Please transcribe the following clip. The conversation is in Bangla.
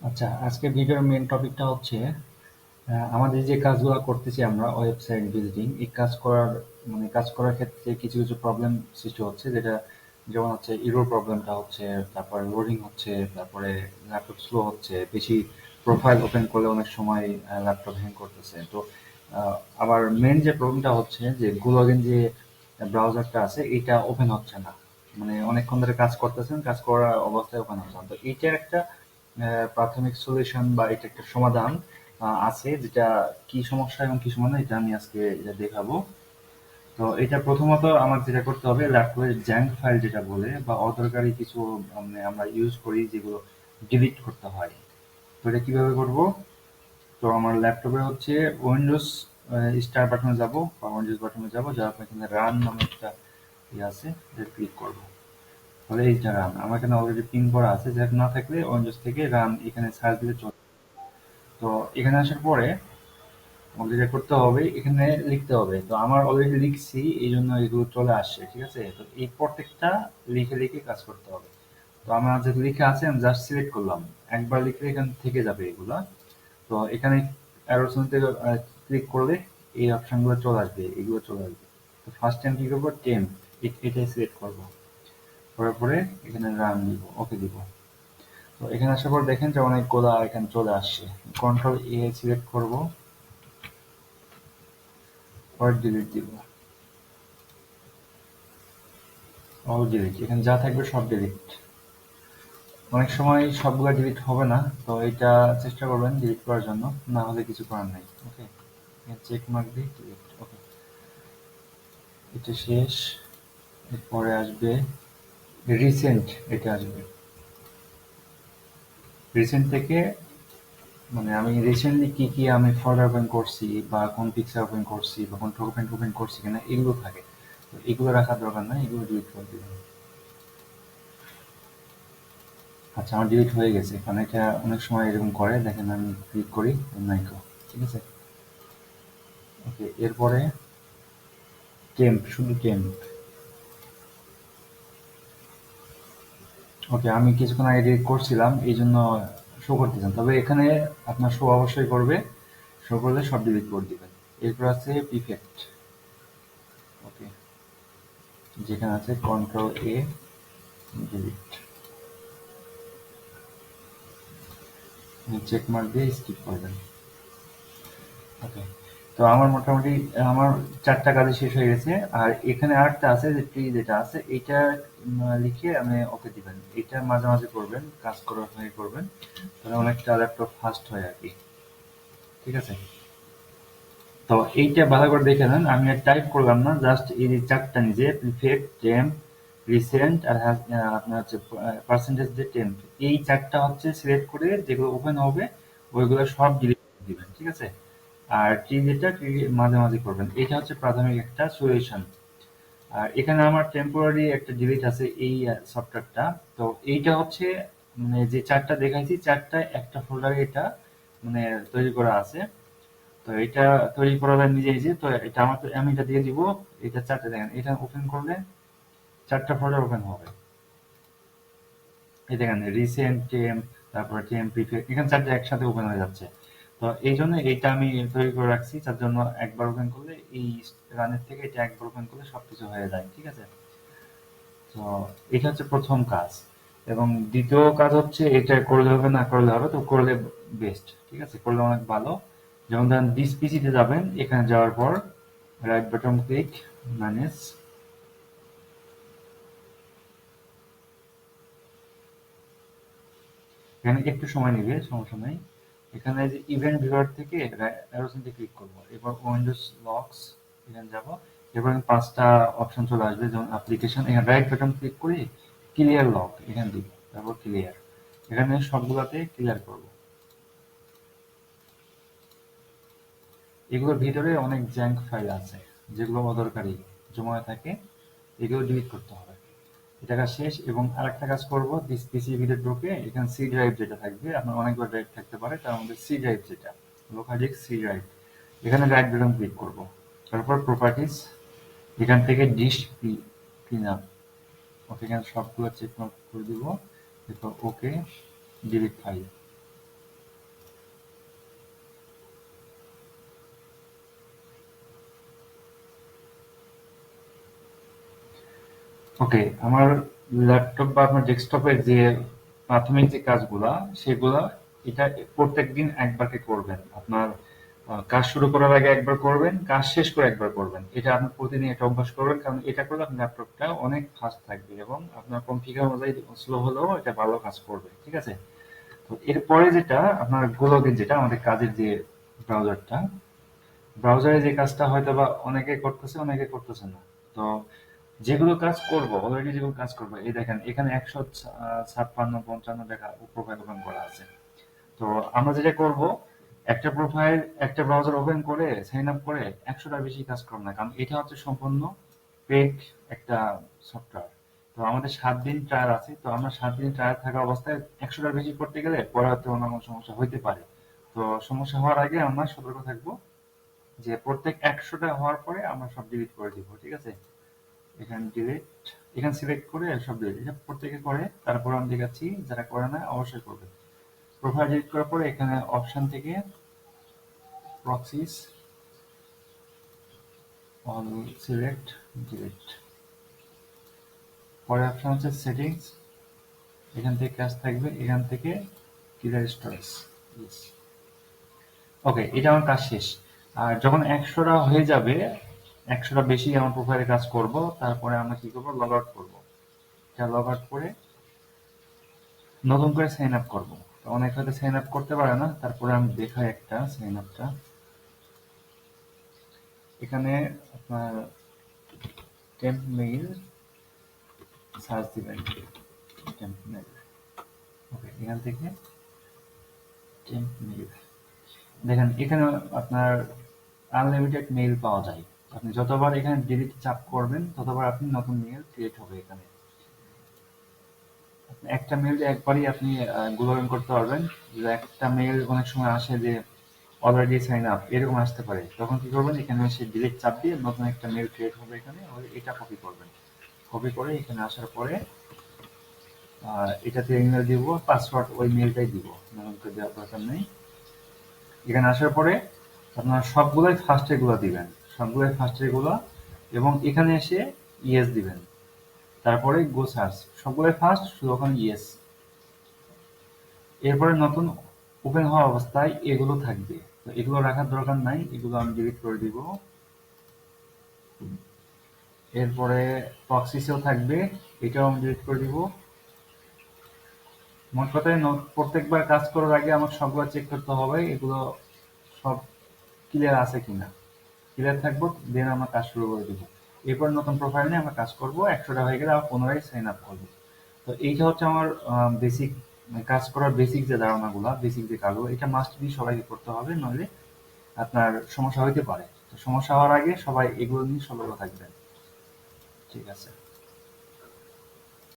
আচ্ছা, আজকে ভিডিওর মেইন টপিকটা হচ্ছে আমাদের যে কাজগুলো করতেছি আমরা ওয়েবসাইট ভিজিটিং এই কাজ করার ক্ষেত্রে কিছু কিছু প্রবলেম সৃষ্টি হচ্ছে, যেটা যেমন হচ্ছে ইরর প্রবলেমটা হচ্ছে, তারপরে লোডিং হচ্ছে, তারপরে ল্যাপটপ স্লো হচ্ছে, বেশি প্রোফাইল ওপেন করলে অনেক সময় ল্যাপটপ হ্যাং করতেছে। তো আবার মেইন যে প্রবলেমটা হচ্ছে যে গুগলের যে ব্রাউজারটা আছে এটা ওপেন হচ্ছে না, মানে অনেকক্ষণ ধরে কাজ করতেছেন, কাজ করার অবস্থায় ওপেন হচ্ছে না। তো এইটার একটা প্রাথমিক সলিউশন বা এটা একটা সমাধান আছে, যেটা কি সমস্যা এবং কি সমাধান এটা আমি আজকে এটা দেখাবো। তো এটা প্রথমত আমার যেটা করতে হবে, ল্যাপটপের জ্যাঙ্ক ফাইল যেটা বলে বা অদরকারি কিছু মানে আমরা ইউজ করি যেগুলো ডিলিট করতে হয়। তো এটা কিভাবে করব? তো আমার ল্যাপটপে হচ্ছে উইন্ডোজ স্টার বাটনে যাব বা উইন্ডোজ বাটনে যাব, যাওয়ার পর এখানে রান নামে একটা ইয়ে আছে, এটা ক্লিক করব। তাহলে এইটা রান আমার এখানে অলরেডি পিন করা আছে, যেটা না থাকলে উইন্ডোজ থেকে রান এখানে সার্চ দিলে চলে। তো এখানে আসার পরে আমাদের যেটা করতে হবে, এখানে লিখতে হবে। তো আমার অলরেডি লিখছি, এই জন্য এগুলো চলে আসছে। ঠিক আছে, তো এই প্রত্যেকটা লিখে লিখে কাজ করতে হবে। তো আমার যেহেতু লিখে আছে আমি জাস্ট সিলেক্ট করলাম, একবার লিখলে এখান থেকে যাবে এগুলা। তো এখানে অ্যারো চিহ্নতে ক্লিক করলে এই অপশনগুলো চলে আসবে, এগুলো চলে আসবে। তো ফার্স্ট টাইম কি করবো, টেম্প, এটাই সিলেক্ট করবো। করার পরে এখানে রান দিব, ওকে দিব। তো এখানে আসার পর দেখেন যে অনেকগুলা এখানে চলে আসছে। কন্ট্রোল এ সিলেক্ট করবো, পরে ডিলিট দিব, অল ডিলিট, এখানে যা থাকবে সব ডিলিট। অনেক সময় সবগুলা ডিলিট হবে না, তো এটা চেষ্টা করবেন ডিলিট করার জন্য, না হলে কিছু করার নাই। ওকে, চেক মার্ক দিয়ে ডিলিট। ওকে, এটা শেষ। এরপরে আসবে রিসেন্ট, এটা আসবে। রিসেন্ট থেকে মানে আমি রিসেন্টলি কি কি আমি ফোল্ডার ওপেন করছি বা কোন পিকচার ওপেন করছি বা কোন ডকুমেন্ট ওপেন করছি কিনা এগুলো থাকে। তো এগুলো রাখার দরকার নাই, এগুলো ডিলিট করে দিবেন। আচ্ছা, আমার ডিলিট হয়ে গেছে, কারণ এটা অনেক সময় এরকম করে, দেখেন আমি ক্লিক করি, নাই তো। ঠিক আছে, ওকে। এরপরে টেম্প, শুধু টেম্প। ওকে, আমি কিছুক্ষণ আগে ডিলিট করছিলাম এই জন্য শো করতেছেন, তবে এখানে আপনার শো অবশ্যই করবে, শো করলে সব ডিলিট করে দিবেন। এরপর আছে প্রিফেক্ট। ওকে, যেখানে আছে কন্ট্রোল এ ডিলিট, চেক মার্ক দিয়ে স্কিপ করবেন। ওকে, তো আমার মোটামুটি আমার 4টা কাজই শেষ হয়ে গেছে। আর এখানে আরেকটা আছে যে ট্রি যেটা আছে, এইটা লিখে আমি ওকে দিবেন। এটা মাঝে মাঝে করবেন, কাজ করার সময় করবেন, তাহলে অনেকটা ল্যাপটপ ফাস্ট হয় আর কি। ঠিক আছে, তো এইটা ভালো করে দেখে নেন, আমি আর টাইপ করলাম না, জাস্ট এই যে 4টা নিজে প্রিফেক্ট, টেম্প, রিসেন্ট আর আপনার হচ্ছে পার্সেন্টেজ যে টেম্প, এই 4টা হচ্ছে সিলেক্ট করে যেগুলো ওপেন হবে ওইগুলো সব ডিলিট করে দিবেন। ঠিক আছে, আর ট্রি যেটা ট্রি মাঝে মাঝে করবেন, এটা হচ্ছে প্রাথমিক একটা সলিউশন। আর এখানে আমার টেম্পোরারি একটা ডিলিট আছে এই সফটওয়্যারটা। তো এইটা হচ্ছে মানে যে 4টা দেখাইছি, 4টায় একটা ফোল্ডারে এটা মানে তৈরি করা আছে। তো এটা তৈরি করা যায় নিজে নিজে। তো এটা আমার, আমি এটা দিয়ে দিব। এটা 4টা দেখেন, এটা ওপেন করলে 4টা ফোল্ডার ওপেন হবে। এই দেখেন রিসেন্ট, টেম্প, তারপরে টেম্প প্রিফেক্ট, এখানে 4টা একসাথে ওপেন হয়ে যাচ্ছে। তো এই জন্য এইটা আমি তৈরি করে রাখছি, তার জন্য একবার ওপেন করলে এই রানের থেকে এটা একবার ওপেন করলে সবকিছু হয়ে যায়। ঠিক আছে, তো এটা হচ্ছে প্রথম কাজ। এবং দ্বিতীয় কাজ হচ্ছে এটা করলে হবে না করলে হবে, তো করলে বেস্ট। ঠিক আছে, করলে অনেক ভালো। যেমন ধরেন দিস পিসিতে যাবেন, এখানে যাওয়ার পর রাইট বাটন ক্লিক, ম্যানেজ। এখানে একটু সময় নেবে, সমস্যা নাই। এখানে যে ইভেন্ট ভিউয়ার থেকে অ্যারো চিহ্নতে ক্লিক করবো, এবার উইন্ডোজ লক্স, এখানে যাব। এবার 5টা অপশন চলে আসবে, যেমন অ্যাপ্লিকেশন, এখানে রাইট বাটন ক্লিক করে ক্লিয়ার লক এখানে দিব, তারপর ক্লিয়ার। এখানে সবগুলাতে ক্লিয়ার করব। এগুলোর ভিতরে অনেক জ্যাঙ্ক ফাইল আছে যেগুলো অদরকারি জমা থাকে, এগুলো ডিলিট করতে হবে। এটা কাজ শেষ। এবং আরেকটা কাজ করব, দিস পিসি ভিতরে ঢুকে এখানে সি ড্রাইভ যেটা থাকবে, আপনার অনেকগুলো ড্রাইভ থাকতে পারে, তার মধ্যে সি ড্রাইভ যেটা লোকাল ডিস্ক সি ড্রাইভ, এখানে রাইট বাটন ক্লিক করব। তারপর প্রপার্টিস, এখান থেকে ডিস্ক ক্লিন আপ, ওকে, এখানে সবগুলো চেক করে দিব। এরপর ওকে, ডিলিট ফাইল। ওকে, আমার ল্যাপটপ বা আপনার ডেস্কটপের যে প্রাথমিক যে কাজগুলা সেগুলা এটা প্রত্যেকদিন একবারকে করবেন। আপনার কাজ শুরু করার আগে একবার করবেন, কাজ শেষ করে একবার করবেন। এটা আপনি প্রতিদিন এটা অভ্যাস করবেন, কারণ এটা করলে আপনার ল্যাপটপটা অনেক ফাস্ট থাকবে এবং আপনার কনফিগার অনুযায়ী স্লো হলেও এটা ভালো কাজ করবে। ঠিক আছে? তো এরপরে যেটা আপনার গোলকের, যেটা আমাদের কাজের যে ব্রাউজারটা, ব্রাউজারে যে কাজটা হয়তো বা অনেকে করতেছে, অনেকে করতেছে না। তো যেগুলো কাজ করব, অলরেডি যেগুলো কাজ করবো, এই দেখেন এখানে 156, 55 টাকা প্রোফাইল ওপেন করা আছে। তো আমরা যেটা করব, একটা প্রোফাইল, একটা ব্রাউজার ওপেন করে সাইন আপ করে 100টার বেশি কাজ করব না, কারণ এটা হচ্ছে সম্পূর্ণ পেড একটা সফটওয়্যার। তো আমাদের 7 দিন ট্রায়াল আছে, তো আমরা 7 দিন ট্রায়াল থাকা অবস্থায় 100টার বেশি করতে গেলে পরে হয়তো অন্য কোনো সমস্যা হইতে পারে। তো সমস্যা হওয়ার আগে আমরা সতর্ক থাকবো যে প্রত্যেক 100টা হওয়ার পরে আমরা সব ডিলিট করে দিব। ঠিক আছে? এখানে ডিলিট, এখানে সিলেক্ট করে সব ডিলিট, এটা প্রত্যেকে করে। তারপর আমি দেখাচ্ছি যারা করে না অবশ্যই করবে। প্রোফাইল ডিলিট করার পরে এখানে অপশন থেকে প্রক্সিস অল সিলেক্ট ডিলিট, পরে অপশন হচ্ছে সেটিংস, এখান থেকে কাজ থাকবে, এখান থেকে ক্লিয়ার স্টোরেজ। ওকে, এটা আমার কাজ শেষ। আর যখন 100টা হয়ে যাবে, 100টা বেশি আমার প্রোফাইলে কাজ করব, তারপরে আমরা কি করব, লগ আউট করবো। এটা লগ আউট করে নতুন করে সাইন আপ করবো। তো অনেক হয়তো সাইন আপ করতে পারে না, তারপরে আমি দেখাই একটা সাইন আপটা। এখানে আপনার টেম্প মেইল সার্চ দিবেন, টেম্প মেইল। ওকে, এখান থেকে টেম্প মেইল দেখেন, এখানে আপনার আনলিমিটেড মেইল পাওয়া যায়। আপনি যতবার এখানে ডিলিট চাপ করবেন ততবার আপনি নতুন মেইল ক্রিয়েট হবে এখানে। একটা মেইল একবারই আপনি গ্লোবাল করতে পারবেন। যে একটা মেইল অনেক সময় আসে যে অলরেডি সাইন আপ এরকম আসতে পারে, তখন কি করবেন, এখানে এসে ডিলিট চাপ দিয়ে নতুন একটা মেইল ক্রিয়েট হবে এখানে, এটা কপি করবেন। কপি করে এখানে আসার পরে এটাতে ইমেল দিব, পাসওয়ার্ড ওই মেইলটাই দিব, নতুন করে দেওয়ার দরকার নেই। এখানে আসার পরে আপনার সবগুলাই ফার্স্ট এগুলো দিবেন, সবগুলাই ফার্স্ট এগুলো, এবং এখানে এসে ইয়েস দিবেন। তারপরে গো সার্চ, সবগুলাই ফার্স্ট, শুধু ওখানে ইয়েস। এরপরে নতুন ওপেন হওয়া অবস্থায় এগুলো থাকবে, তো এগুলো রাখার দরকার নাই, এগুলো আমি ডিলিট করে দিব। এরপরে প্রক্সিসেও থাকবে, এটাও আমি ডিলিট করে দিব। মোট কথায় প্রত্যেকবার কাজ করার আগে আমার সবগুলো চেক করতে হবে এগুলো সব ক্লিয়ার আছে কিনা। ক্লিয়ার থাকবো, দেন আমরা কাজ শুরু করে দিব। এরপর নতুন প্রোফাইল নিয়ে আমরা কাজ করব, 100টা হয়ে গেলে আবার পুনরায় সাইন আপ করবো। তো এইটা হচ্ছে আমার বেসিক কাজ করার বেসিক যে ধারণাগুলো, বেসিক যে কাজগুলো, এটা মাস্ট বি সবাইকে করতে হবে, নইলে আপনার সমস্যা হইতে পারে। তো সমস্যা হওয়ার আগে সবাই এগুলো নিয়ে সতর্ক থাকবেন। ঠিক আছে।